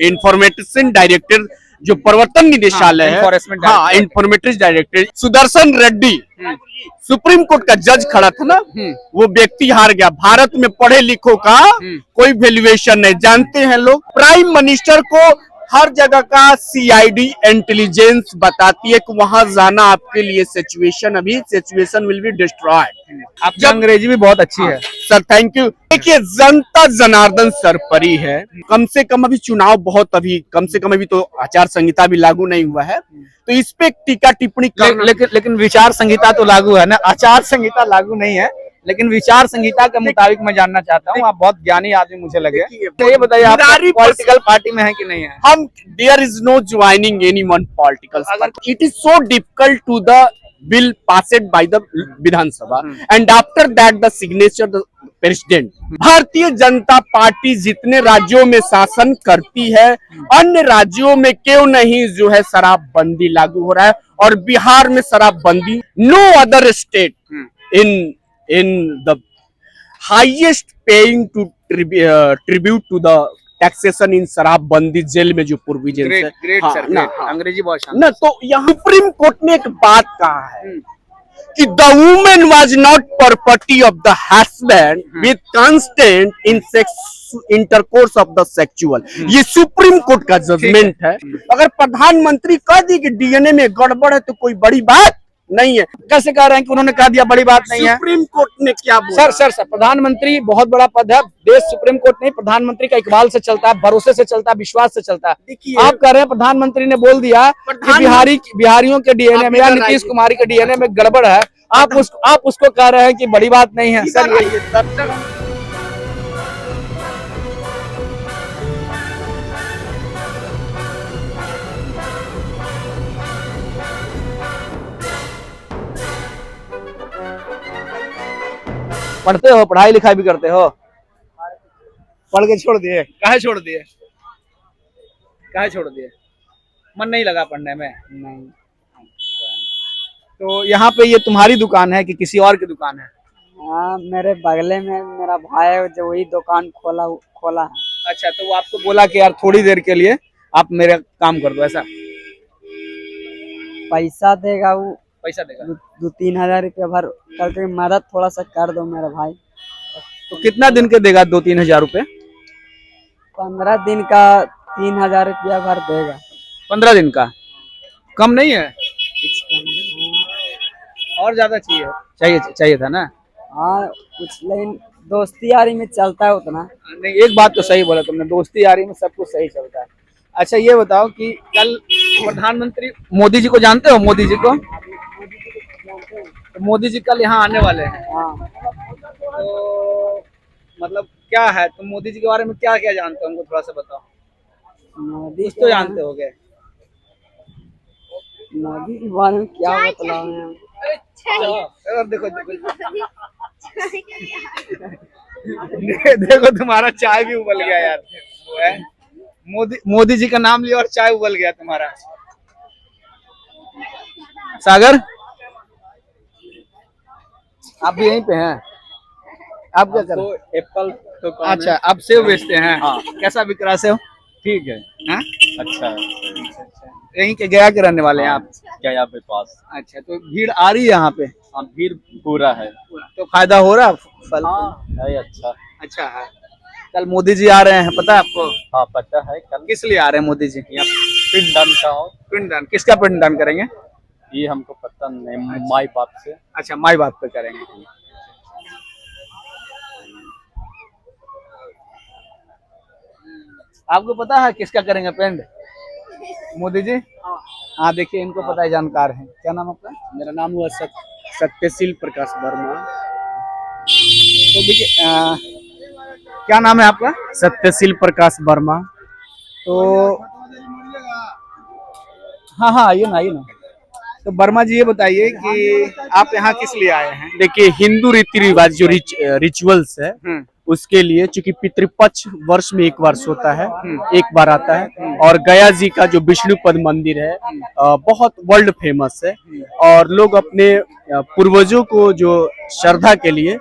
Information director जो प्रवर्तन निदेशालय है, हाँ informative director Sudarshan Reddy, supreme court का जज खड़ा था ना, वो व्यक्ति हार गया। भारत में पढ़े लिखों का कोई वैल्यूएशन नहीं, जानते हैं लोग। प्राइम मिनिस्टर को हर जगह का सीआईडी इंटेलिजेंस बताती है कि वहां जाना आपके लिए सिचुएशन विल बी डिस्ट्रॉयड। आपकी अंग्रेजी भी बहुत अच्छी है सर, थैंक यू। देखिए, जनता जनार्दन सरपरी है। कम से कम अभी तो आचार संहिता भी लागू नहीं हुआ है, तो इस पे टीका टिप्पणी लेकिन विचार संहिता तो लागू है ना, आचार संहिता लागू नहीं है, लेकिन विचार संहिता के मुताबिक मैं जानना चाहता हूँ। आप बहुत ज्ञानी आदमी मुझे लगे, तो ये बताइए आप पॉलिटिकल पार्टी में है कि नहीं है? हम there is no joining any one political. It is so difficult to the bill passed by the Vidhan Sabha and after that the signature the president. Bharatiya Janata party जितने राज्यों में शासन करती है, अन्य राज्यों में क्यों नहीं जो है शराबबंदी लागू हो रहा है, और बिहार में शराबबंदी। No other state in the highest paying to tribute to the taxation in शराबबंदी जेल में जो प्रोविजन है। ग्रेट हाँ, सर, अंग्रेजी बहुत शानदार। ना तो यहाँ सुप्रीम कोर्ट ने एक बात कहा है कि the women was not property of the husband with constant in sex intercourse of the sexual. ये सुप्रीम कोर्ट का जजमेंट है। अगर प्रधानमंत्री कह दी कि डीएनए में गड़बड़ है तो कोई बड़ी बात नहीं है। कैसे कह रहे हैं कि उन्होंने कह दिया बड़ी बात नहीं है? सुप्रीम कोर्ट ने क्या बोला? सर प्रधानमंत्री बहुत बड़ा पद है। देश सुप्रीम कोर्ट नहीं, प्रधानमंत्री का इकबाल से चलता है, भरोसे से चलता है, विश्वास से चलता है। आप कह रहे हैं प्रधानमंत्री ने बोल दिया कि बिहारियों के डीएनए में या नीतीश कुमार के डीएनए में गड़बड़ है, आप उसको कह रहे हैं कि बड़ी बात नहीं है। सर पढ़ते हो, पढ़ाई लिखाई भी करते हो? पढ़ के छोड़ दिए? काहे छोड़ दिए? मन नहीं लगा पढ़ने में? नहीं। तो यहाँ पे ये तुम्हारी दुकान है कि किसी और की दुकान है? हाँ, मेरे बगले में मेरा भाई है जो वही दुकान खोला है। अच्छा, तो वो आपको बोला कि यार थोड़ी देर के लिए आप मेरा काम कर दो, ऐसा? पैसा देगा वो, पैसा देगा 2-3 हजार रुपया भर करके मदद थोड़ा सा कर दो मेरा भाई। तो कितना दिन के देगा 2-3 हजार रुपये? 15 दिन का 3 हजार रुपया भर देगा। 15 दिन का कम नहीं है? और ज्यादा चाहिए था ना? हाँ कुछ, लेकिन दोस्ती यारी में चलता है उतना नहीं। एक बात तो सही बोला तुमने, दोस्ती यारी में सब कुछ सही चलता है। अच्छा ये बताओ कि कल प्रधानमंत्री मोदी जी को जानते हो? मोदी जी को, तो मोदी जी कल यहाँ आने वाले हैं। हाँ। तो मतलब क्या है, तुम मोदी जी के बारे में क्या क्या जानते हो, हमको थोड़ा सा बताओ। मोदी तो जानते होगे। मोदी के बारे में क्या बताओ? देखो देखो तुम्हारा चाय भी उबल गया यार। मोदी जी का नाम लिया और चाय उबल गया तुम्हारा। सागर आप भी यहीं पे हैं? आप क्या कर रहे हैं? एप्पल तो अच्छा, आप सेव बेचते हैं? हाँ। कैसा बिक रहा सेव? ठीक है। हाँ? अच्छा यहीं के गया के रहने वाले हैं आप? गया पे पास। अच्छा, तो भीड़ आ रही है यहाँ पे? हाँ, भीड़ पूरा है। तो फायदा हो रहा फल? हाँ है। अच्छा है। कल मोदी जी आ रहे हैं, पता है आपको? हाँ पता है। कल किस लिए आ रहे हैं मोदी जी? पिंडदान का हो। पिंडदान? किसका पिंडदान करेंगे? ये हमको पता नहीं, माई बाप से। अच्छा, माई बाप पे करेंगे। आपको पता है किसका करेंगे पिंड? मोदी जी? हाँ देखिए, इनको पता है, जानकार है। क्या नाम आपका? मेरा नाम हुआ सत्यशील प्रकाश वर्मा। तो देखिए क्या नाम है आपका? सत्यशील प्रकाश वर्मा। तो हाँ आइए ना। तो वर्मा जी ये बताइए कि आप यहाँ किस लिए आए हैं? देखिए, हिंदू रीति रिवाज जो रिचुअल्स है उसके लिए, चूंकि पितृपक्ष वर्ष में एक वर्ष होता है, एक बार आता है। और गया जी का जो विष्णुपद मंदिर है बहुत वर्ल्ड फेमस है, और लोग अपने पूर्वजों को जो श्रद्धा के लिए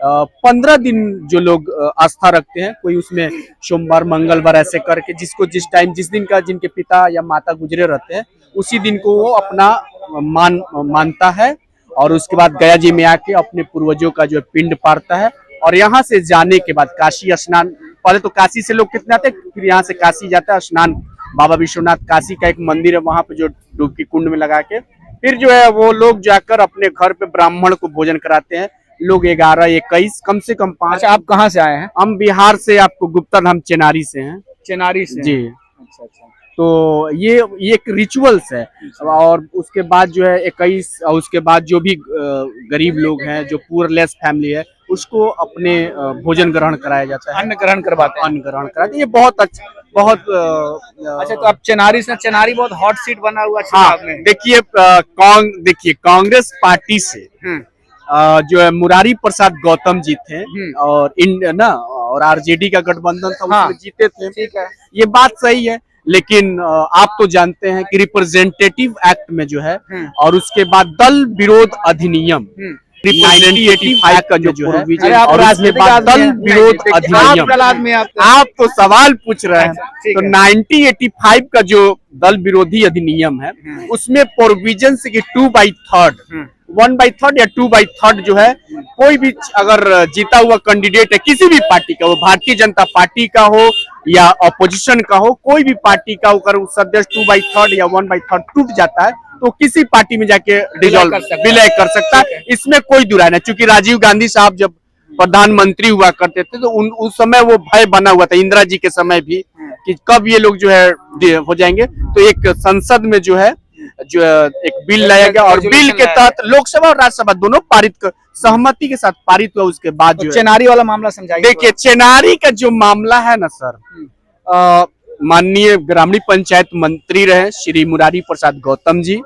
15 दिन जो लोग आस्था रखते हैं, कोई उसमें सोमवार मंगलवार ऐसे करके, जिसको जिस टाइम जिस दिन का जिनके पिता या माता गुजरे रहते हैं उसी दिन को वो अपना मानता है, और उसके बाद गया जी में आके अपने पूर्वजों का जो है पिंड पारता है। और यहाँ से जाने के बाद काशी स्नान, पहले तो काशी से लोग कितने आते हैं, फिर यहाँ से काशी जाता है स्नान, बाबा विश्वनाथ काशी का एक मंदिर है वहां पे जो डुबकी कुंड में लगा के फिर जो है वो लोग जाकर अपने घर पे ब्राह्मण को भोजन कराते हैं। लोग 11-21 कम से कम 5। अच्छा, आप कहाँ से आए हैं? हम बिहार से, आपको गुप्ता धाम चेनारी से हैं। चेनारी से? जी। अच्छा अच्छा। तो ये एक रिचुअल्स है। और उसके बाद जो है 21, और उसके बाद जो भी गरीब लोग हैं, जो पुअरलेस फैमिली है, उसको अपने भोजन ग्रहण कराया जाता है, अन्न ग्रहण करवाते हैं। अन्न ग्रहण कराते हैं। ये बहुत अच्छा, बहुत अच्छा, तो आप चेनारी से, चेनारी बहुत हॉट सीट बना हुआ हाँ, चुनाव में। देखिए कांग्रेस पार्टी से जो है मुरारी प्रसाद गौतम जी थे, और आरजेडी का गठबंधन था, उसमें जीते थे। ठीक है, ये बात सही है, लेकिन आप तो जानते हैं कि रिप्रेजेंटेटिव एक्ट में जो है, और उसके बाद दल विरोध अधिनियम 1985 का जो है, और उसके बाद दल विरोध अधिनियम, आप तो सवाल पूछ रहे हैं। तो 1985 का जो दल विरोधी अधिनियम है, उसमें प्रोविजन से कि 2/3 1/3 या 2/3 जो है, कोई भी अगर जीता हुआ कैंडिडेट है किसी भी पार्टी का, वो भारतीय जनता पार्टी का हो या अपोजिशन का हो, कोई भी पार्टी का अगर सदस्य 2/3 या 1/3 टूट जाता है तो किसी पार्टी में जाके डिसॉल्व विलय कर सकता है। इसमें कोई दुराय नहीं। चूंकि राजीव गांधी साहब जब प्रधानमंत्री हुआ करते थे तो उस समय वो भय बना हुआ था, इंदिरा जी के समय भी, कि कब ये लोग जो है हो जाएंगे। तो एक संसद में जो है जो एक बिल लाया गया, और बिल के तहत लोकसभा और राज्यसभा दोनों पारित सहमति के साथ पारित हुआ। उसके बाद जो चेनारी वाला मामला समझाइए। देखिए, चेनारी का जो मामला है ना सर, माननीय ग्रामीण पंचायत मंत्री रहे श्री मुरारी प्रसाद गौतम जी,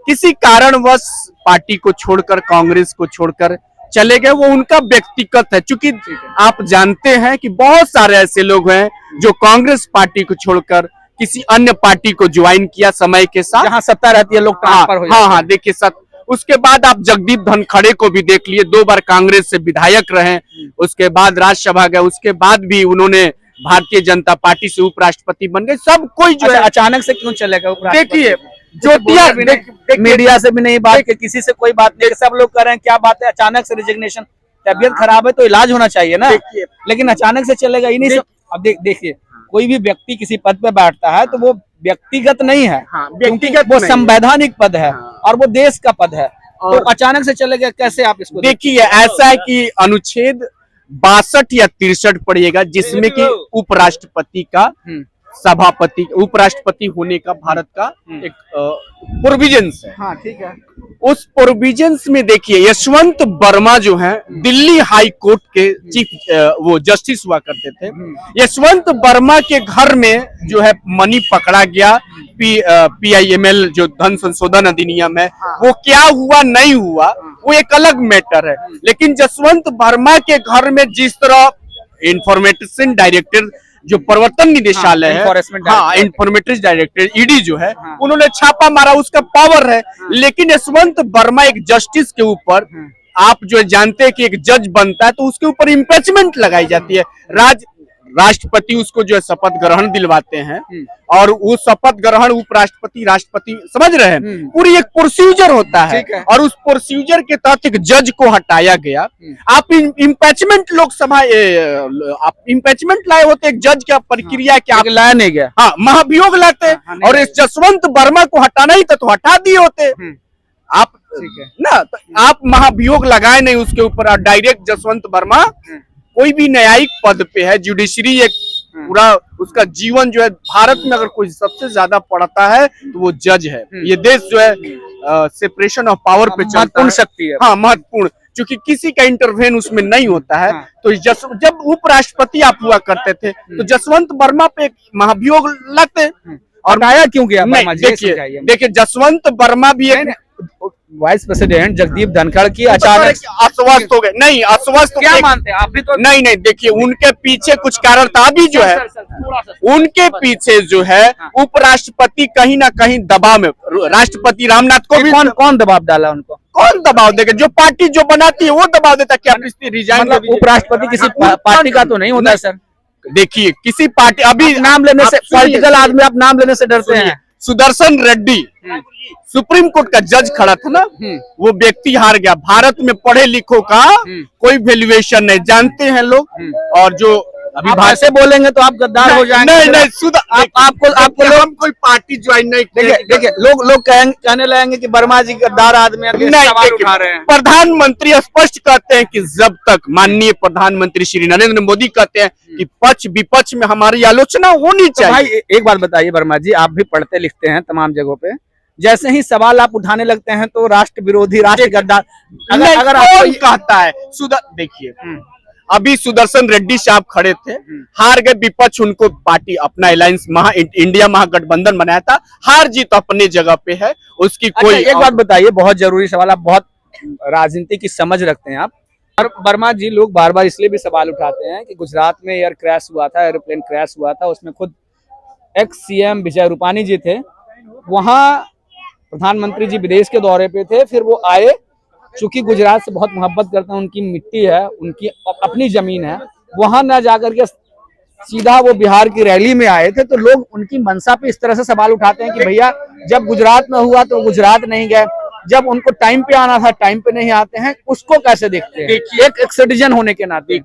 किसी कारणवश पार्टी को छोड़कर, कांग्रेस को छोड़कर चले गए। वो उनका व्यक्तिगत है। चूंकि आप जानते हैं कि बहुत सारे ऐसे लोग हैं जो कांग्रेस पार्टी को छोड़कर किसी अन्य पार्टी को ज्वाइन किया समय के साथ, जहां सत्ता रहती है, लोग ट्रांसफर हो जाते हैं। हाँ, देखिए उसके बाद आप जगदीप धनखड़े को भी देख लिए, 2 बार कांग्रेस से विधायक रहे, उसके बाद राज्यसभा गए, उसके बाद भी उन्होंने भारतीय जनता पार्टी से उपराष्ट्रपति बन गए। सब कोई जो है अचानक से क्यों चलेगा उपराष्ट्रपति? देखिए, ज्योतिया मीडिया से भी नहीं बात की, किसी से कोई बात नहीं, सब लोग कह रहे हैं क्या बात है, अचानक से रिजिग्नेशन। तबियत खराब है तो इलाज होना चाहिए ना, लेकिन अचानक से चलेगा ही नहीं। अब देखिए, कोई भी व्यक्ति किसी पद पे बैठता है तो वो व्यक्तिगत नहीं है, व्यक्तिगत वो संवैधानिक पद है, और वो देश का पद है। तो अचानक से चलेगा कैसे? आप इसको देखिए, ऐसा है कि अनुच्छेद 62 या 63 पड़ेगा, जिसमें कि उपराष्ट्रपति का सभापति, उपराष्ट्रपति होने का भारत का एक प्रोविजन्स है। हाँ, ठीक है। उस प्रोविजन्स में देखिए, यशवंत वर्मा जो है दिल्ली हाई कोर्ट के चीफ वो जस्टिस हुआ करते थे। यशवंत वर्मा के घर में जो है मनी पकड़ा गया, PIML जो धन संशोधन अधिनियम है, वो क्या हुआ नहीं हुआ वो एक अलग मैटर है। लेकिन यशवंत वर्मा के घर में जिस तरह इंफॉर्मेशन डायरेक्टर जो प्रवर्तन निदेशालय है, इंफॉर्मेटिव डायरेक्टर ED जो है, उन्होंने छापा मारा, उसका पावर है। लेकिन यशवंत वर्मा एक जस्टिस के ऊपर, आप जो जानते हैं कि एक जज बनता है तो उसके ऊपर इम्पीचमेंट लगाई जाती है। राष्ट्रपति उसको जो है शपथ ग्रहण दिलवाते हैं, और वो शपथ ग्रहण उपराष्ट्रपति, राष्ट्रपति, समझ रहे हैं, पूरी एक प्रोसीजर होता है। और उस प्रोसीजर के तहत एक जज को हटाया गया। आप इम्पीचमेंट लोकसभा, आप इम्पीचमेंट लाए होते एक जज का प्रक्रिया क्या आप लाया नहीं गया? हाँ, महाभियोग लाते, और इस जसवंत वर्मा को हटाना ही था तो हटा दिए होते आप ना। तो आप महाभियोग लगाए नहीं उसके ऊपर, डायरेक्ट जसवंत वर्मा कोई भी न्यायिक पद पे है, जुडिशरी एक पूरा उसका जीवन जो है, भारत में अगर कोई सबसे ज्यादा पढ़ता है तो वो जज है। ये देश जो है सेपरेशन ऑफ पावर पे चलता है, शक्ति है। हाँ, महत्वपूर्ण, क्योंकि किसी का इंटरवेन उसमें नहीं होता है। तो जब उपराष्ट्रपति आप हुआ करते थे तो जसवंत वर्मा पे एक महाभियोग लगते, और आया क्यों गया? देखिए जसवंत वर्मा भी एक वाइस प्रेसिडेंट जगदीप धनखड़ की तो अचानक अस्वस्थ हो गए। नहीं, अस्वस्थ क्या एक- मानते हैं आप भी तो नहीं नहीं, देखिए उनके पीछे कुछ कारण था। अभी जो है उनके पीछे जो है उपराष्ट्रपति कहीं ना कहीं दबाव में, राष्ट्रपति रामनाथ को भी कौन कौन दबाव डाला उनको? कौन दबाव देगा? जो पार्टी जो बनाती है वो दबाव देता है कि आप इसलिए रिजाइन मतलब उपराष्ट्रपति किसी पार्टी का तो नहीं होता है सर। देखिए किसी पार्टी अभी नाम लेने से, आप सुनिए, पॉलिटिकल आदमी आप नाम लेने से डरते सुनिए, हैं। सुदर्शन रेड्डी सुप्रीम कोर्ट का जज खड़ा था ना, वो व्यक्ति हार गया। भारत में पढ़े लिखों का कोई वैल्यूएशन नहीं, जानते हैं लोग। और जो अभी आप ऐसे बोलेंगे तो आप गद्दार हो जाएंगे। नहीं नहीं, आपको लोग हम कोई पार्टी ज्वाइन नहीं देखिए देखिए लोग कहने लगेंगे कि वर्मा जी गद्दार आदमी हैं, नहीं, सवाल देखिए, उठा रहे हैं। प्रधानमंत्री स्पष्ट कहते हैं कि जब तक माननीय प्रधानमंत्री श्री नरेंद्र मोदी कहते हैं कि पक्ष विपक्ष में हमारी आलोचना होनी तो चाहिए। भाई एक बात बताइए वर्मा जी, आप भी पढ़ते लिखते हैं तमाम जगहों पे, जैसे ही सवाल आप उठाने लगते हैं तो राष्ट्र विरोधी, राष्ट्र गद्दार, अगर आपको कौन कहता है देखिए अभी सुदर्शन रेड्डी साहब खड़े थे, हार गए। विपक्ष उनको पार्टी अपना अलायंस इंडिया महागठबंधन बनाया था, हार जीत अपने जगह पे है, उसकी कोई एक बात बताइए, बहुत जरूरी सवाल, आप बहुत राजनीति की समझ रखते हैं आप। और वर्मा जी, लोग बार बार इसलिए भी सवाल उठाते हैं कि गुजरात में एयर क्रैश हुआ था, एरोप्लेन क्रैश हुआ था, उसमें खुद एक्स सीएम विजय रूपानी जी थे, वहां प्रधानमंत्री जी विदेश के दौरे पे थे, फिर वो आए, चूंकि गुजरात से बहुत मोहब्बत करते हैं, उनकी मिट्टी है, उनकी अपनी जमीन है, वहां न जाकर के सीधा वो बिहार की रैली में आए थे। तो लोग उनकी मंशा पे इस तरह से सवाल उठाते हैं कि भैया जब गुजरात में हुआ तो गुजरात नहीं गए, जब उनको टाइम पे आना था टाइम पे नहीं आते हैं, उसको कैसे देखते हैं? देखिए, एक सिटीजन होने के नाते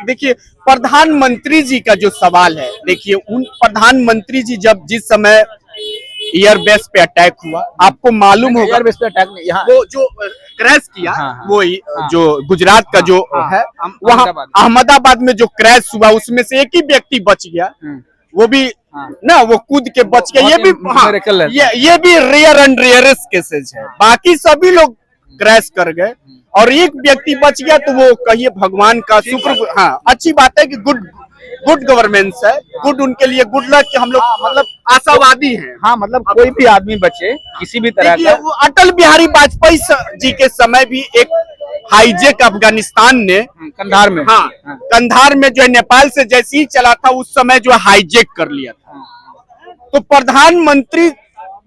देखिए प्रधानमंत्री जी का जो सवाल है, देखिए उन प्रधानमंत्री जी जब जिस समय एयरबेस पे अटैक हुआ, आपको मालूम होगा एयरबेस पे अटैक नहीं, यहाँ वो जो क्रैश किया, हाँ, वो जो गुजरात का जो है वहाँ अहमदाबाद में जो क्रैश हुआ, उसमें से एक ही व्यक्ति बच गया, वो भी ना वो कूद के बच गया। ये भी ये भी रेयर एंड रेयरेस्ट केसेस है, बाकी सभी लोग क्रैश कर गए और एक व्यक्ति बच गया, तो वो कहिए भगवान का शुक्र। हाँ, अच्छी बात है कि गुड गवर्नेंस है, गुड उनके लिए गुड लक कि हम लोग मतलब आशावादी हैं। हाँ, मतलब कोई भी आदमी बचे किसी भी तरह का। वो अटल बिहारी वाजपेयी जी के समय भी एक हाईजेक अफगानिस्तान ने कंधार में, हाँ कंधार में जो है नेपाल से जैसे ही चला था, उस समय जो है हाईजेक कर लिया था। तो प्रधानमंत्री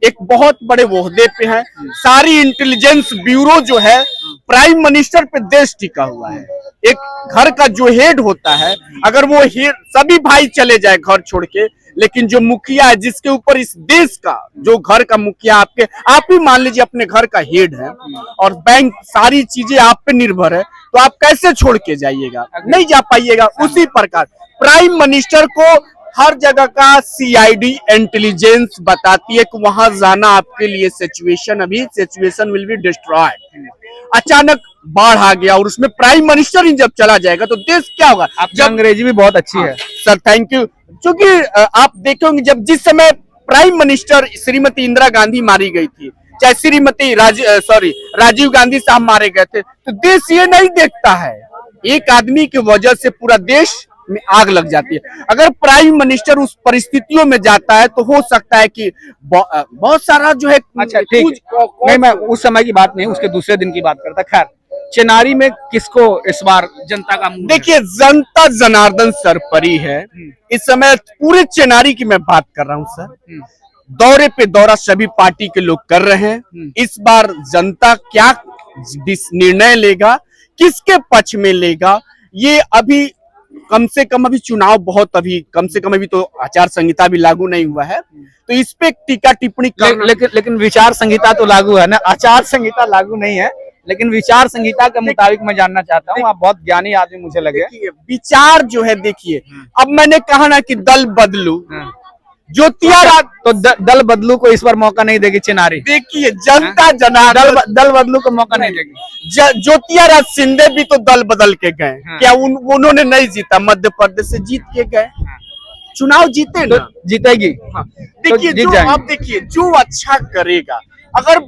एक बहुत बड़े ओहदे पे है, सारी इंटेलिजेंस ब्यूरो जो है प्राइम मिनिस्टर पे देश टिका हुआ है। एक घर का जो हेड होता है, अगर वो हेड सभी भाई चले जाए घर छोड़ के, लेकिन जो मुखिया है, जिसके ऊपर इस देश का जो घर का मुखिया आप ही मान लीजिए अपने घर का हेड है, और बैंक सारी चीजें आप पे निर्भर है, तो आप कैसे छोड़ के जाइएगा? नहीं जा पाइएगा। उसी प्रकार प्राइम मिनिस्टर को हर जगह का सीआईडी इंटेलिजेंस बताती है कि वहां जाना आपके लिए सिचुएशन विल बी डिस्ट्रॉयड। अचानक बाढ़ आ गया और उसमें प्राइम मिनिस्टर ही जब चला जाएगा तो देश क्या होगा? जब अंग्रेजी भी बहुत अच्छी है सर, थैंक यू। क्योंकि आप देखेंगे जब जिस समय प्राइम मिनिस्टर श्रीमती इंदिरा गांधी मारी गई थी, चाहे श्रीमती राजीव गांधी साहब मारे गए थे, तो देश ये नहीं देखता है, एक आदमी की वजह से पूरा देश में आग लग जाती है। अगर प्राइम मिनिस्टर उस परिस्थितियों में जाता है तो हो सकता है कि बहुत सारा जो है। अच्छा, ठीक, नहीं मैं उस समय की बात नहीं, उसके दूसरे दिन की बात करता। खैर, चेनारी में किसको इस बार जनता का मुंह? देखिए, जनता जनार्दन सरपरी है इस समय। पूरे चेनारी की मैं बात कर रहा हूँ सर, दौरे पे दौरा सभी पार्टी के लोग कर रहे हैं। इस बार जनता क्या निर्णय लेगा, किसके पक्ष में लेगा, ये अभी कम से कम अभी चुनाव बहुत अभी कम से कम अभी तो आचार संहिता भी लागू नहीं हुआ है, तो इस पे टीका टिप्पणी कर लेकिन विचार संहिता तो लागू है ना, आचार संहिता लागू नहीं है, लेकिन विचार संहिता के मुताबिक मैं जानना चाहता हूँ। आप बहुत ज्ञानी आदमी मुझे लगे। विचार जो है, देखिए अब मैंने कहा ना कि दल बदलू, तो दल बदलू को इस बार मौका नहीं देगी चेनारी। देखिए, जनता जनार्दन दल बदलू को मौका नहीं देगी। ज्योतिराज सिंधिया भी तो दल बदल के गए, क्या उन्होंने नहीं जीता? मध्य प्रदेश से जीत के गए, चुनाव जीते ना, जीतेगी। देखिए, देखिए जो अच्छा करेगा, अगर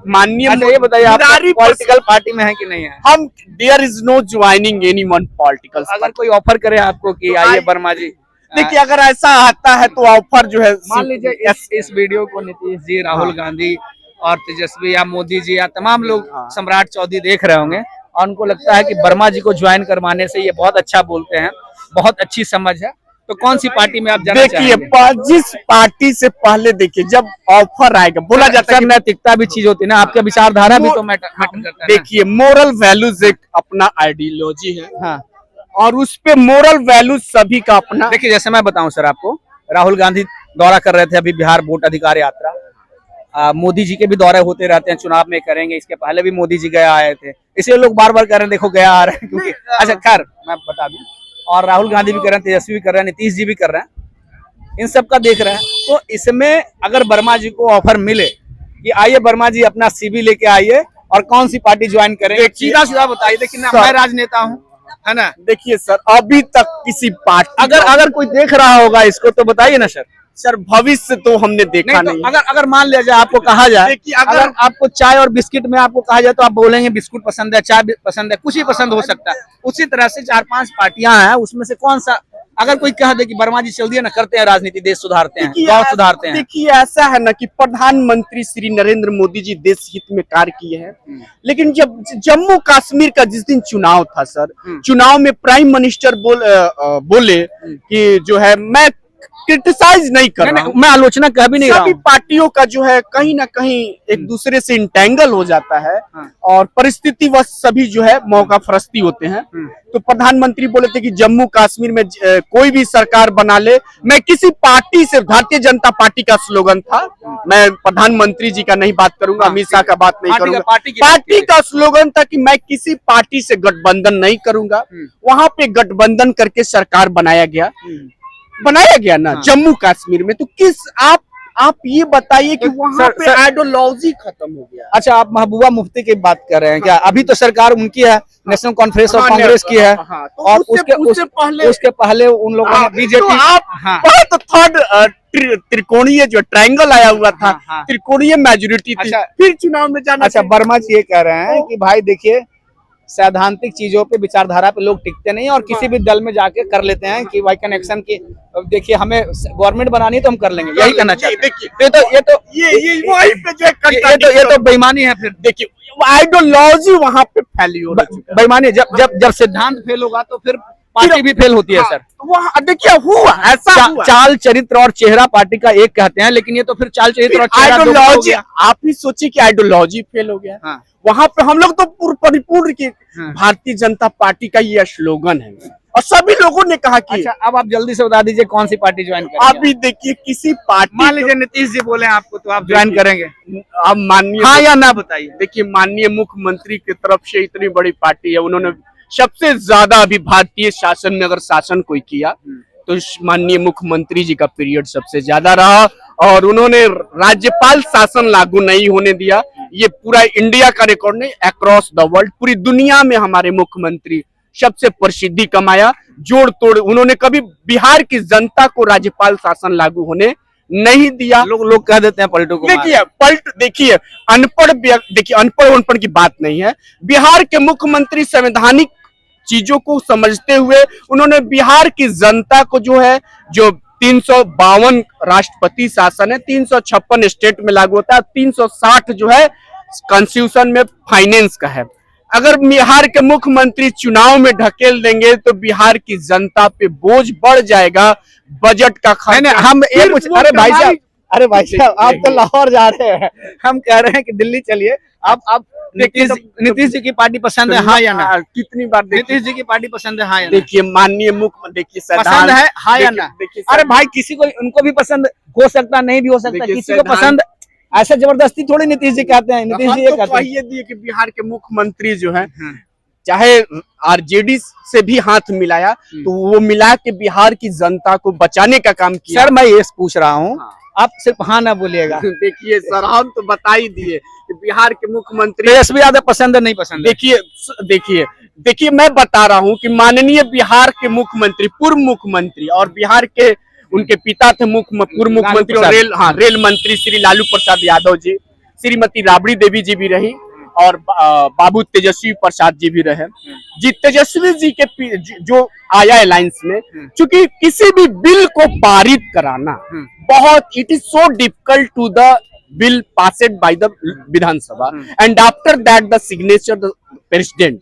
माननीय ये बताइए, आप पॉलिटिकल पार्टी में है कि नहीं है? हम there is no joining anyone political. अगर कोई ऑफर करे आपको कि आइए वर्मा जी, देखिए अगर ऐसा आता है तो ऑफर जो है, मान लीजिए इस वीडियो को नीतीश जी, राहुल गांधी और तेजस्वी या मोदी जी या तमाम लोग सम्राट चौधरी देख रहे होंगे और उनको लगता है कि वर्मा जी को ज्वाइन करवाने से ये बहुत अच्छा बोलते हैं, बहुत अच्छी समझ है। तो कौन सी पार्टी में आप जाना देखिए चाहेंगे? जिस पार्टी से पहले देखिए जब ऑफर आएगा बोला जाता है सर नैतिकता भी चीज होती है ना, आपके विचारधारा भी तो मैटर करता है ना। देखिए मोरल वैल्यूज एक अपना आइडियोलॉजी है हाँ और उस पे मोरल वैल्यूज सभी का अपना। देखिए जैसे मैं बताऊं सर आपको, राहुल गांधी दौरा कर रहे थे अभी बिहार वोट अधिकार यात्रा, मोदी जी के भी दौरे होते रहते हैं, चुनाव में करेंगे, इसके पहले भी मोदी जी गया आए थे, इसलिए लोग बार बार कह रहे हैं देखो गया आ रहे हैं क्योंकि अच्छा खैर मैं बता दूं, और राहुल गांधी भी कर रहे हैं, तेजस्वी भी कर रहे हैं, नीतीश जी भी कर रहे हैं, इन सब का देख रहे हैं। तो इसमें अगर वर्मा जी को ऑफर मिले कि आइए वर्मा जी अपना सीवी लेके आइए और कौन सी पार्टी ज्वाइन करेंगे, सीधा सीधा बताइए। लेकिन मैं राजनेता हूँ, है ना। देखिए सर अभी तक किसी पार्टी अगर कोई देख रहा होगा इसको तो बताइए ना सर। सर भविष्य तो हमने देखा नहीं, नहीं। तो अगर मान लिया जाए आपको कहा जाए, देखिए अगर आपको चाय और बिस्किट में आपको कहा जाए तो आप बोलेंगे बिस्कुट पसंद है, चाय पसंद है, कुछ ही पसंद हो सकता है। उसी तरह से 4-5 पार्टियां हैं, उसमें से कौन सा अगर कोई कह दे कि वर्मा जी चल दिए ना, करते हैं राजनीति, देश सुधारते हैं, गांव सुधारते हैं। देखिए ऐसा है ना कि प्रधानमंत्री श्री नरेंद्र मोदी जी देश हित में कार्य किए हैं, लेकिन जब जम्मू कश्मीर का जिस दिन चुनाव था सर, चुनाव में प्राइम मिनिस्टर बोले कि जो है मैं क्रिटिसाइज नहीं कर रहा हूं, मैं आलोचना कह भी नहीं रहा सभी हूं। पार्टियों का जो है कहीं ना कहीं एक दूसरे से इंटेंगल हो जाता है और परिस्थिति वश सभी जो है मौका फरस्ती होते हैं। तो प्रधानमंत्री बोले थे कि जम्मू कश्मीर में कोई भी सरकार बना ले, मैं किसी पार्टी से, भारतीय जनता पार्टी का स्लोगन था, मैं प्रधानमंत्री जी का नहीं बात करूंगा, अमित शाह का बात नहीं करूंगा, पार्टी का स्लोगन था कि मैं किसी पार्टी से गठबंधन नहीं करूंगा। वहां पे गठबंधन करके सरकार बनाया गया ना जम्मू कश्मीर में। तो किस आप ये बताइए कि वहां पे आइडियोलॉजी खत्म हो गया। अच्छा आप महबूबा मुफ्ती की बात कर रहे हैं क्या? अभी तो सरकार उनकी है, नेशनल कॉन्फ्रेंस ऑफ कांग्रेस की है, तो और उससे पहले उन लोगों ने बीजेपी। तो थर्ड त्रिकोणीय जो ट्रायंगल आया हुआ था, त्रिकोणीय मेजोरिटी थी, फिर चुनाव में जाना। अच्छा वर्मा जी ये कह रहे हैं कि भाई देखिए सैद्धांतिक चीजों पे, विचारधारा पे लोग टिकते नहीं और किसी भी दल में जाके कर लेते हैं कि भाई कनेक्शन की, देखिए हमें गवर्नमेंट बनानी है तो हम कर लेंगे, यही करना चाहिए। ये तो बेईमानी है। फिर देखिए आइडियोलॉजी वहां पे फैली हो रही है, बेईमानी। जब सिद्धांत फेल होगा तो फिर पार्टी भी फेल होती है सर। वहाँ देखिए हुआ ऐसा हुआ। चाल चरित्र और चेहरा पार्टी का एक कहते हैं, लेकिन ये तो फिर चाल चरित्र और आइडियोलॉजी, आप ही सोचिए कि आइडियोलॉजी फेल हो गया। वहां पे हम लोग तो परिपूर्ण की भारतीय जनता पार्टी का ये स्लोगन है और सभी लोगों ने कहा कि। अच्छा अब आप जल्दी से बता दीजिए कौन सी पार्टी ज्वाइन करेंगे? अभी देखिए किसी पार्टी, मान लीजिए नीतीश जी बोले आपको तो आप ज्वाइन करेंगे? आप माननीय, हाँ या ना बताइए। देखिए माननीय मुख्यमंत्री की तरफ से इतनी बड़ी पार्टी है, उन्होंने सबसे ज्यादा अभी भारतीय शासन में अगर शासन कोई किया तो माननीय मुख्यमंत्री जी का पीरियड सबसे ज्यादा रहा और उन्होंने राज्यपाल शासन लागू नहीं होने दिया। ये पूरा इंडिया का रिकॉर्ड नहीं, अक्रॉस द वर्ल्ड पूरी दुनिया में हमारे मुख्यमंत्री सबसे प्रसिद्धि कमाया। जोड़ तोड़ उन्होंने कभी बिहार की जनता को राज्यपाल शासन लागू होने नहीं दिया। लोग कह देते हैं पलटू को। देखिए अनपढ़ की बात नहीं है। बिहार के मुख्यमंत्री संवैधानिक चीजों को समझते हुए उन्होंने बिहार की जनता को जो है, जो 352 राष्ट्रपति शासन है, 356 स्टेट में लागू होता है, 360 जो है कॉन्स्टिट्यूशन में फाइनेंस का है। अगर बिहार के मुख्यमंत्री चुनाव में ढकेल देंगे तो बिहार की जनता पे बोझ बढ़ जाएगा, बजट का खर्च। हम ये कुछ, अरे भाई साहब आप तो लाहौर जा रहे हैं, हम कह रहे हैं कि दिल्ली चलिए। आप नीतीश जी की पार्टी पसंद है हाँ या ना? कितनी बार नीतीश जी की पार्टी पसंद है हाँ या ना? देखिए माननीय मुख्यमंत्री पसंद है हाँ या ना? अरे भाई किसी को उनको भी पसंद हो सकता, नहीं भी हो सकता, किसी को पसंद, ऐसा जबरदस्ती थोड़ी नीतीश जी कहते हैं। नीतीश जी ये कहते हैं कि बिहार के मुख्यमंत्री जो है चाहे आरजेडी से भी हाथ मिलाया तो वो मिला के बिहार की जनता को बचाने का काम किया। सर मैं ये पूछ रहा हूँ, आप सिर्फ हाँ ना बोलिएगा। देखिए सर हम तो बता ही दिए कि बिहार के मुख्यमंत्री तेजस्वी यादव पसंद है नहीं पसंद? देखिए मैं बता रहा हूँ कि माननीय बिहार के मुख्यमंत्री, पूर्व मुख्यमंत्री और बिहार के उनके पिता थे पूर्व मुख्यमंत्री और रेल मंत्री श्री लालू प्रसाद यादव जी, श्रीमती राबड़ी देवी जी भी रही और बाबू तेजस्वी प्रसाद जी भी रहे जी। तेजस्वी जी के जो आया अलायंस में, चूंकि किसी भी बिल को पारित कराना बहुत, it is so difficult to the bill passed by the Vidhan Sabha and after that the signature the president।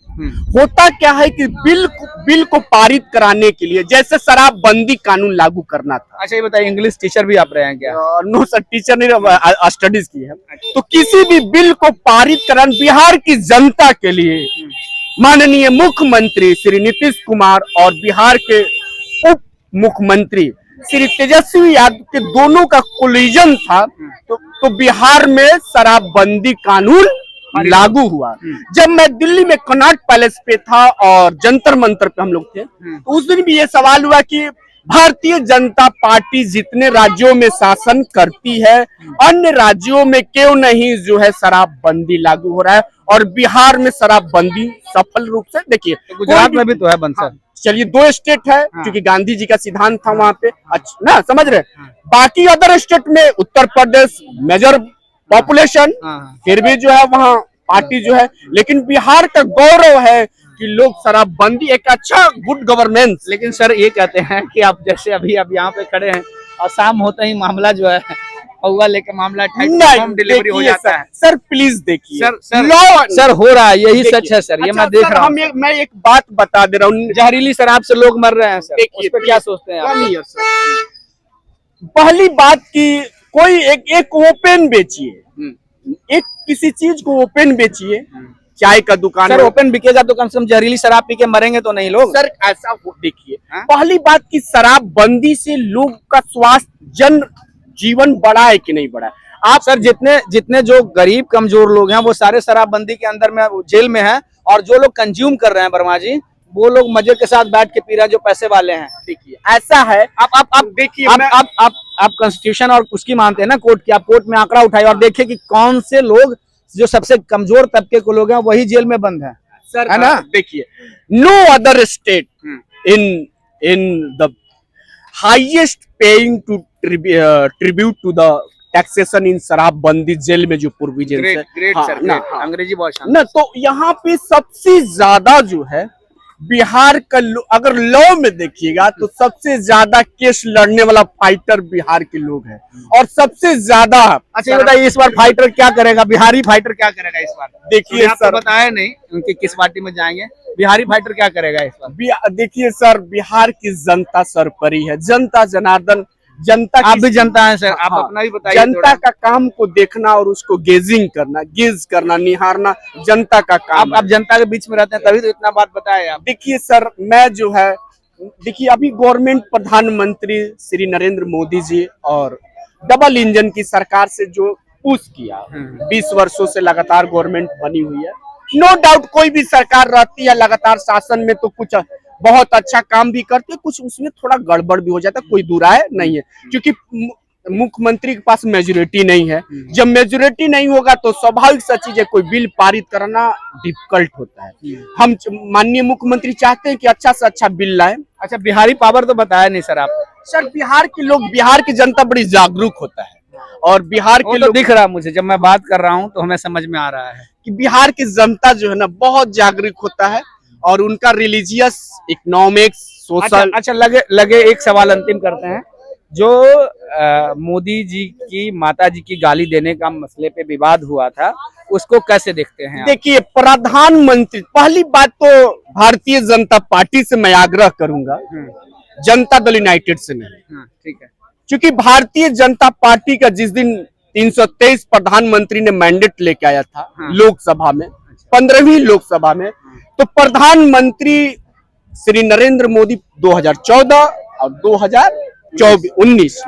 होता क्या है कि बिल को पारित कराने के लिए जैसे शराबबंदी कानून लागू करना था। अच्छा ये बताइए, इंग्लिश टीचर भी आप रहे हैं क्या? नो सर, टीचर नहीं, स्टडीज की है। तो किसी भी बिल को पारित कराना बिहार की जनता के लिए माननीय मुख्यमंत्री श्री नीतीश कुमार और बिहार के उप मुख्यमंत्री श्री तेजस्वी यादव के दोनों का कोलिजन था। तो बिहार में शराबबंदी कानून लागू हुआ। जब मैं दिल्ली में कनॉट पैलेस पे था और जंतर मंतर पे हम लोग थे, तो उस दिन भी ये सवाल हुआ कि भारतीय जनता पार्टी जितने राज्यों में शासन करती है, अन्य राज्यों में क्यों नहीं जो है शराबबंदी लागू हो रहा है और बिहार में शराबबंदी सफल रूप से। देखिए तो गुजरात में भी तो है बंसर। चलिए 2 स्टेट है, क्योंकि गांधी जी का सिद्धांत था वहां पे, अच्छा ना, समझ रहे। बाकी अदर स्टेट में उत्तर प्रदेश मेजर पॉपुलेशन, फिर भी जो है वहाँ पार्टी जो है, लेकिन बिहार का गौरव है कि लोग शराबबंदी एक अच्छा गुड गवर्नेंस। लेकिन सर ये कहते हैं कि आप जैसे अभी आप यहाँ पे खड़े हैं और शाम होता ही मामला जो है पौवा लेके मामला होम डिलीवरी हो जाता है। सर प्लीज देखिए, सर हो रहा है, यही सच है सर। ये मैं देख रहा हूँ। मैं एक बात बता दे रहा हूँ, जहरीली शराब से लोग मर रहे हैं सर, उस पे क्या सोचते हैं आप? पहली बात की कोई एक ओपन बेचिए, एक किसी चीज को ओपन बेचिए, चाय का दुकान सर ओपन बिकेगा तो कम से कम जहरीली शराब पी के मरेंगे तो नहीं लोग। सर ऐसा देखिए, पहली बात की शराबबंदी से लोग का स्वास्थ्य जन जीवन बढ़ा है कि नहीं बढ़ा है? आप सर जितने जो गरीब कमजोर लोग हैं वो सारे शराबबंदी के अंदर में जेल में हैं, और जो लोग कंज्यूम कर रहे हैं वर्मा जी, वो लोग मजे के साथ बैठ के पी रहे हैं जो पैसे वाले हैं। देखिए ऐसा है, आप देखिए, आप कॉन्स्टिट्यूशन और उसकी मानते हैं ना, कोर्ट की। आप कोर्ट में आंकड़ा उठाए और देखिए कि कौन से लोग जो सबसे कमजोर तबके के लोग हैं वही जेल में बंद हैं, सर है ना। देखिए no other state in the highest paying to tribute to the taxation in शराबबंदी जेल में जो प्रोविजन है, अंग्रेजी भाषा ना, तो यहाँ पे सबसे ज्यादा जो है बिहार का, अगर लॉ में देखिएगा तो सबसे ज्यादा केस लड़ने वाला फाइटर बिहार के लोग हैं, और सबसे ज्यादा। अच्छा ये बताइए, इस बार फाइटर क्या करेगा, बिहारी फाइटर क्या करेगा इस बार? देखिए सर, बताया नहीं उनकी किस पार्टी में जाएंगे, बिहारी फाइटर क्या करेगा इस बार? देखिए सर, बिहार की जनता सरपरी है, जनता जनार्दन, जनता आप भी जनता है सर, आप अपना भी बताइए। जनता का काम को देखना और उसको गेज करना, निहारना जनता का काम। आप जनता के बीच में रहते हैं तभी तो इतना बात बताए आप। देखिए सर, मैं जो है, देखिए अभी गवर्नमेंट प्रधानमंत्री श्री नरेंद्र मोदी जी और डबल इंजन की सरकार से जो पुश किया, 20 वर्षों से लगातार गवर्नमेंट बनी हुई है। नो डाउट कोई भी सरकार रहती है लगातार शासन में तो कुछ बहुत अच्छा काम भी करते हैं, कुछ उसमें थोड़ा गड़बड़ भी हो जाता है, कोई दुराय नहीं है, क्योंकि मुख्यमंत्री के पास मेजोरिटी नहीं है। जब मेजोरिटी नहीं होगा तो स्वाभाविक सा चीज है, कोई बिल पारित करना डिफिकल्ट होता है। हम माननीय मुख्यमंत्री चाहते हैं कि अच्छा से अच्छा बिल लाए। अच्छा बिहारी पावर तो बताया नहीं सर आप। सर बिहार के लोग, बिहार की जनता बड़ी जागरूक होता है, और बिहार के लोग दिख रहा मुझे, जब मैं बात कर रहा हूँ तो हमें समझ में आ रहा है कि बिहार की जनता जो है ना बहुत जागरूक होता है, और उनका रिलीजियस, इकोनॉमिक्स, सोशल। अच्छा लगे एक सवाल अंतिम करते हैं। जो मोदी जी की माता जी की गाली देने का मसले पे विवाद हुआ था, उसको कैसे देखते हैं? देखिए प्रधानमंत्री, पहली बात तो भारतीय जनता पार्टी से मैं आग्रह करूंगा, जनता दल यूनाइटेड से नहीं, ठीक है, क्योंकि भारतीय जनता पार्टी का जिस दिन 323 प्रधानमंत्री ने मैंडेट लेके आया था लोकसभा में, 15वीं लोकसभा में, तो प्रधानमंत्री श्री नरेंद्र मोदी 2014 और 2019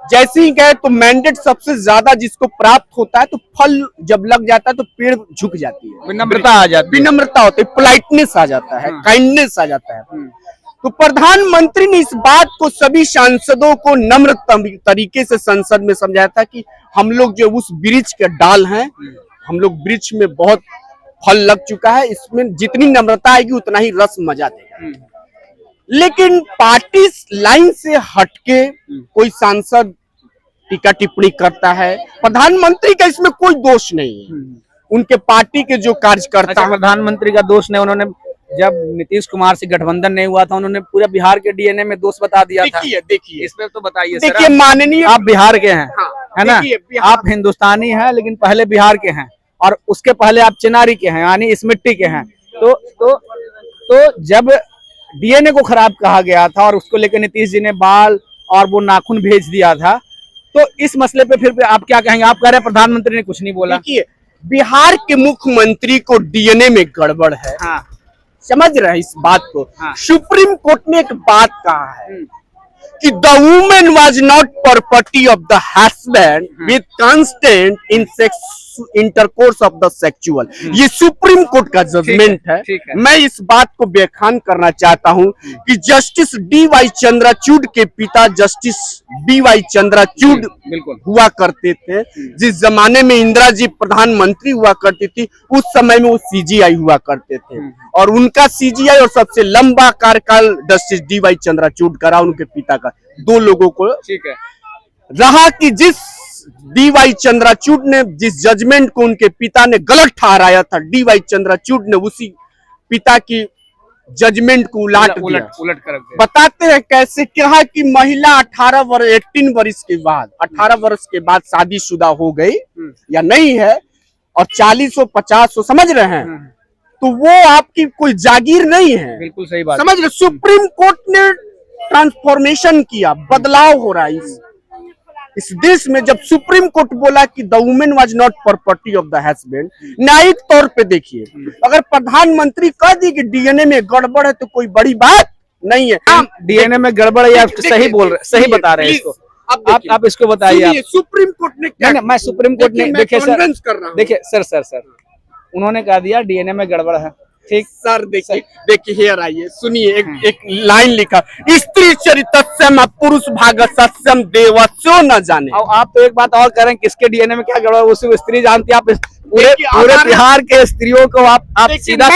जैसे ही गए तो मैंडेट सबसे ज्यादा जिसको प्राप्त होता है, तो फल जब लग जाता है तो पेड़ झुक जाती है, विनम्रता आ जाती है, विनम्रता होती है, पोलाइटनेस आ जाता है, काइंडनेस आ जाता है। तो प्रधानमंत्री ने इस बात को सभी सांसदों को नम्र तरीके से संसद में समझाया था कि हम लोग जो उस वृक्ष के डाल हैं, हम लोग वृक्ष में बहुत फल लग चुका है, इसमें जितनी नम्रता आएगी उतना ही रस मजा देगा। लेकिन पार्टी लाइन से हटके कोई सांसद टीका टिप्पणी करता है, प्रधानमंत्री का इसमें कोई दोष नहीं है, उनके पार्टी के जो कार्यकर्ता। प्रधानमंत्री का दोष नहीं, उन्होंने जब नीतीश कुमार से गठबंधन नहीं हुआ था, उन्होंने पूरा बिहार के डीएनए में दोष बता दिया था। देखिए इस पे तो बताइए। देखिए माननीय, आप बिहार के हैं, है ना। देखिए, बिहार- आप हिंदुस्तानी हैं लेकिन पहले बिहार के हैं, और उसके पहले आप चिनारी के हैं, यानी इस मिट्टी के हैं। तो जब डीएनए को खराब कहा गया था और उसको लेकर नीतीश जी ने बाल और वो नाखून भेज दिया था, तो इस मसले पे फिर आप क्या कहेंगे? आप कह रहे हैं प्रधानमंत्री ने कुछ नहीं बोला। देखिए, बिहार के मुख्यमंत्री को डीएनए में गड़बड़ है, हाँ समझ रहे हैं इस बात को। हाँ। सुप्रीम कोर्ट ने एक बात कहा है कि the women was not property of the husband with constant in sex intercourse of the sexual. ये सुप्रीम कोर्ट का जजमेंट है। ठीक है। मैं इस बात को व्याख्यान करना चाहता हूं कि जस्टिस डी.वाई. चंद्रचूड़ के पिता जस्टिस बी.वाई. चंद्रचूड़ बिल्कुल। हुआ करते थे। जिस जमाने में इंदिरा जी प्रधानमंत्री हुआ करती थी, उस समय में वो सीजीआई हुआ करते थे, और उनका सीजीआई और सबसे लंबा कार्यकाल जस्टिस डी.वाई. चंद्रचूड़ का रहा, उनके पिता का। दो लोगों को ठीक है। रहा कि जिस डी.वाई. चंद्रचूड़ ने जिस जजमेंट को उनके पिता ने गलत ठहराया था, डी.वाई. चंद्रचूड़ ने उसी पिता की जजमेंट को उलट कर दिया। बताते हैं कैसे। कहा कि महिला 18 वर्ष के बाद 18 वर्ष के बाद शादीशुदा हो गई या नहीं है, और 40 हो 50 हो, समझ रहे हैं, तो वो आपकी कोई जागीर नहीं है। बिल्कुल सही बात। समझ रहे। सुप्रीम कोर्ट ने ट्रांसफॉर्मेशन किया, बदलाव हो रहा है इस देश में। जब सुप्रीम कोर्ट बोला कि the women was not property of the husband, न्यायिक तौर पे देखिए, अगर प्रधानमंत्री कह दी कि डीएनए में गड़बड़ है तो कोई बड़ी बात नहीं है। डीएनए में गड़बड़ है, आप सही बोल रहे, सही बता रहे हैं इसको। आप इसको बताइए। आप सुप्रीम कोर्ट ने क्या, नहीं, मैं सुप्रीम कोर्ट ने देखिए सर, कर रहा हूं। देखिए सर उन्होंने कह दिया डीएनए में गड़बड़ है। ठीक सर, देखिए हेयर आइए, सुनिए, एक लाइन लिखा, स्त्री चरितस्यम पुरुष भागस्यम देवस्यो न जाने। और आप तो एक बात और कह रहे हैं, किसके डीएनए में क्या गड़बड़, उसी स्त्री जानती है। आप पूरे देखिए, पूरे हमारे- बिहार के स्त्रियों को आप सीधा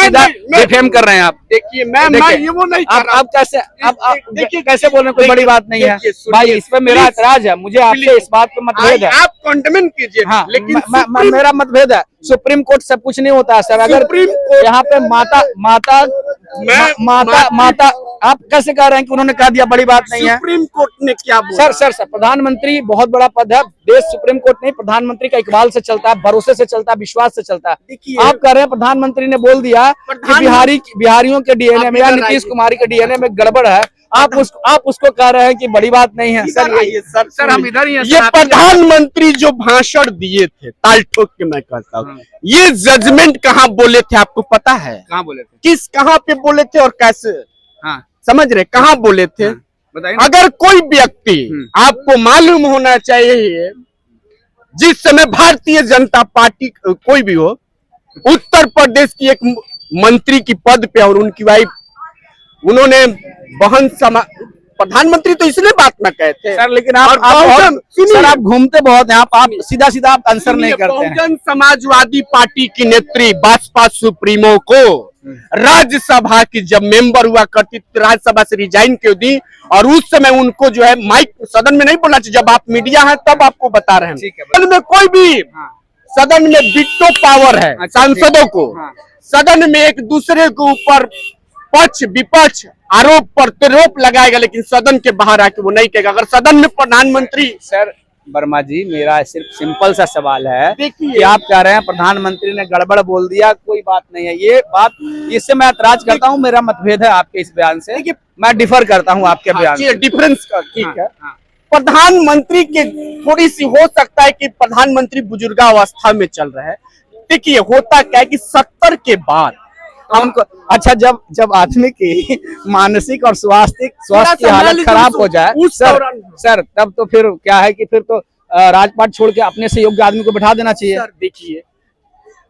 डिफेम कर रहे हैं। आप देखिए, मैं ये वो नहीं कर रहा। आप कैसे आप देखिए, कैसे बोल रहे हैं? कोई बड़ी बात नहीं है देखिए, सुनिए, भाई, इस पे मेरा प्लीज, एतराज है। मुझे आपसे इस बात पे मतभेद है। आप कॉन्डमेंट कीजिए, हाँ, लेकिन मेरा मतभेद है। सुप्रीम कोर्ट सब कुछ नहीं होता है सर। अगर सुप्रीम कोर्ट- यहाँ पे माता आप कैसे कह रहे हैं कि उन्होंने कह दिया बड़ी बात नहीं है? सुप्रीम कोर्ट ने क्या बोला? सर प्रधानमंत्री बहुत बड़ा पद है। देश सुप्रीम कोर्ट नहीं, प्रधानमंत्री का इकबाल से चलता है, भरोसे से चलता है, विश्वास से चलता है। देखिए, आप कह रहे हैं प्रधानमंत्री ने बोल दिया कि बिहारियों के डीएनए में या नीतीश कुमारी के डीएनए में गड़बड़ है। आप उसको कह रहे हैं कि बड़ी बात नहीं है। सर हम इधर ही हैं। ये प्रधानमंत्री जो भाषण दिए थे, ताल ठोक के मैं कहता हूँ, ये जजमेंट कहाँ बोले थे आपको पता है? कहाँ बोले थे? किस कहाँ पे बोले थे और कैसे? हाँ समझ रहे कहाँ बोले थे? बताइए। अगर कोई व्यक्ति, आपको मालूम होना चाहिए, जिस समय भारतीय जनता पार्टी कोई भी हो, उत्तर प्रदेश की एक मंत्री की पद पे और उनकी वाइफ, उन्होंने बहन प्रधानमंत्री तो इसलिए बात न कहते सर, लेकिन सर आप घूमते बहुत हैं। आप सीधा आप आंसर नहीं करते हैं। बहुजन समाजवादी पार्टी की नेत्री बसपा सुप्रीमो को राज्यसभा की जब मेंबर हुआ करती, राज्यसभा से रिजाइन क्यों दी? और उस समय उनको जो है माइक सदन में नहीं बोलना चाहिए। जब आप मीडिया है तब आपको बता रहे हैं। सदन में कोई भी, सदन में विटो पावर है सांसदों को। सदन में एक दूसरे के ऊपर पक्ष विपक्ष आरोप प्रत्यारोप लगाएगा, लेकिन सदन के बाहर आके वो नहीं कहेगा। अगर सदन में प्रधानमंत्री, सर वर्मा जी, मेरा सिर्फ सिंपल सा सवाल है देखिए, कि आप कह रहे हैं प्रधानमंत्री ने गड़बड़ बोल दिया, कोई बात नहीं है। ये बात, इससे मैं ऐतराज करता हूँ। मेरा मतभेद है आपके इस बयान से। मैं डिफर करता हूँ आपके बयान से। डिफरेंस का ठीक है। प्रधानमंत्री के थोड़ी सी हो सकता है कि प्रधानमंत्री बुजुर्गावस्था में चल रहे हैं। देखिए, होता क्या है कि 70 के बाद उनको, अच्छा, जब आदमी की मानसिक और स्वास्थ्य की हालत खराब हो जाए सर, तब तो फिर क्या है कि फिर तो राजपाट छोड़ के अपने से योग्य आदमी को बैठा देना चाहिए। सर देखिए,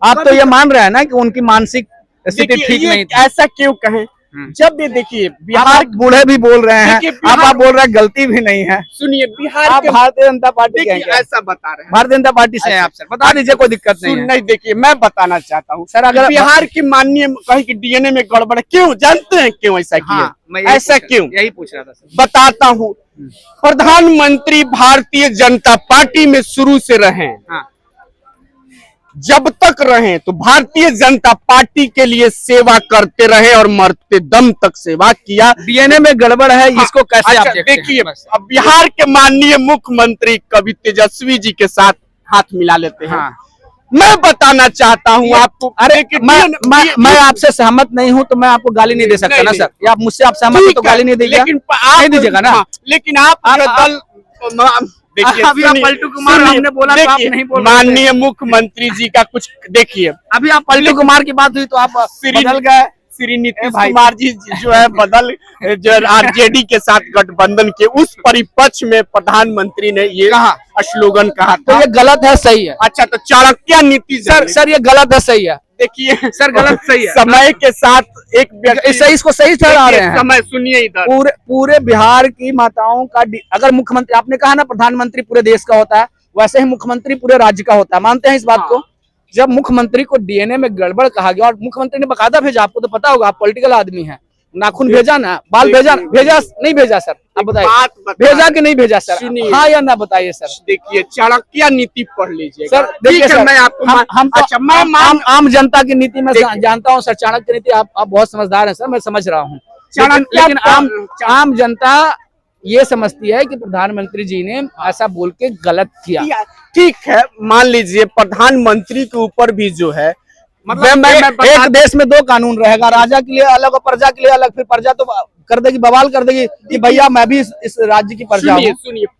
आप तो ये मान रहे हैं ना कि उनकी मानसिक स्थिति ठीक नहीं थी। ऐसा क्यों कहें? जब ये देखिए, बिहार बूढ़े भी बोल रहे हैं, आप बोल रहे हैं गलती भी नहीं है। सुनिए, बिहार आप भारतीय जनता पार्टी के ऐसा बता रहे हैं, भारतीय जनता पार्टी से हैं आप सर, बता दीजिए, कोई दिक्कत नहीं है। नहीं, देखिए मैं बताना चाहता हूँ सर, अगर बिहार की माननीय कहीं की डीएनए में गड़बड़, क्यों जानते हैं क्यों ऐसा किया? ऐसा क्यों? यही पूछ रहा था सर। बताता हूँ। प्रधानमंत्री भारतीय जनता पार्टी में शुरू से रहे, जब तक रहे तो भारतीय जनता पार्टी के लिए सेवा करते रहे और मरते दम तक सेवा किया। डीएनए में गड़बड़ है, इसको कैसे आप अच्छा, देखते हैं? देखिए, अब बिहार के माननीय मुख्यमंत्री कभी तेजस्वी जी के साथ हाथ मिला लेते हैं। हाँ। मैं बताना चाहता हूँ आपको, अरे कि मैं आपसे सहमत नहीं हूँ तो मैं आपको गाली नहीं दे सकता ना नहीं, सर। या आप मुझसे आप सहमत हो तो गाली नहीं दीजिएगा, लेकिन नहीं दीजिएगा ना। हाँ, लेकिन आप दल देखिए, अभी आप सुनिए, पलटू कुमार सुनिए, हमने बोला तो आप देखिए, नहीं बोल रहे थे। माननीय मुख्यमंत्री जी का कुछ देखिए, अभी आप पलटू कुमार की बात हुई तो आप बदल गए। श्री नीतीश कुमार जी जो है जो आरजेडी के साथ गठबंधन के उस परिपक्ष में प्रधानमंत्री ने ये स्लोगन कहा तो था। ये गलत है, सही है? अच्छा, तो चाणक्य नीति सर ये गलत है, सही है? देखिए सर गलत सही है। समय के साथ एक व्यक्ति सही, इसको सही ठहरा रहे हैं। समय सुनिए इधर, पूरे बिहार की माताओं का अगर मुख्यमंत्री, आपने कहा ना प्रधानमंत्री पूरे देश का होता है, वैसे ही मुख्यमंत्री पूरे राज्य का होता है, मानते हैं इस बात को? जब मुख्यमंत्री को डीएनए में गड़बड़ कहा गया और मुख्यमंत्री ने बकायदा भेजा, आपको तो पता होगा, आप पॉलिटिकल आदमी हैं, नाखून भेजा ना, बाल भेजा नहीं भेजा सर? आप बताइए, भेजा कि नहीं भेजा सर? हाँ या ना बताइए सर। देखिए, चाणक्य नीति पढ़ लीजिए सर। देखिए सर, मैं आपको अच्छा, मैं आम जनता की नीति में जानता हूँ सर, चाणक्य नीति आप बहुत समझदार हैं सर, मैं समझ रहा हूँ। लेकिन आम जनता ये समझती है कि प्रधानमंत्री जी ने ऐसा बोल के गलत किया। ठीक है, मान लीजिए प्रधानमंत्री के ऊपर भी जो है, मतलब एक देश में दो कानून रहेगा, राजा के लिए अलग और प्रजा के लिए अलग। फिर प्रजा तो कर देगी, बवाल कर देगी कि भैया मैं भी इस राज्य की प्रजा हूँ। सुनिए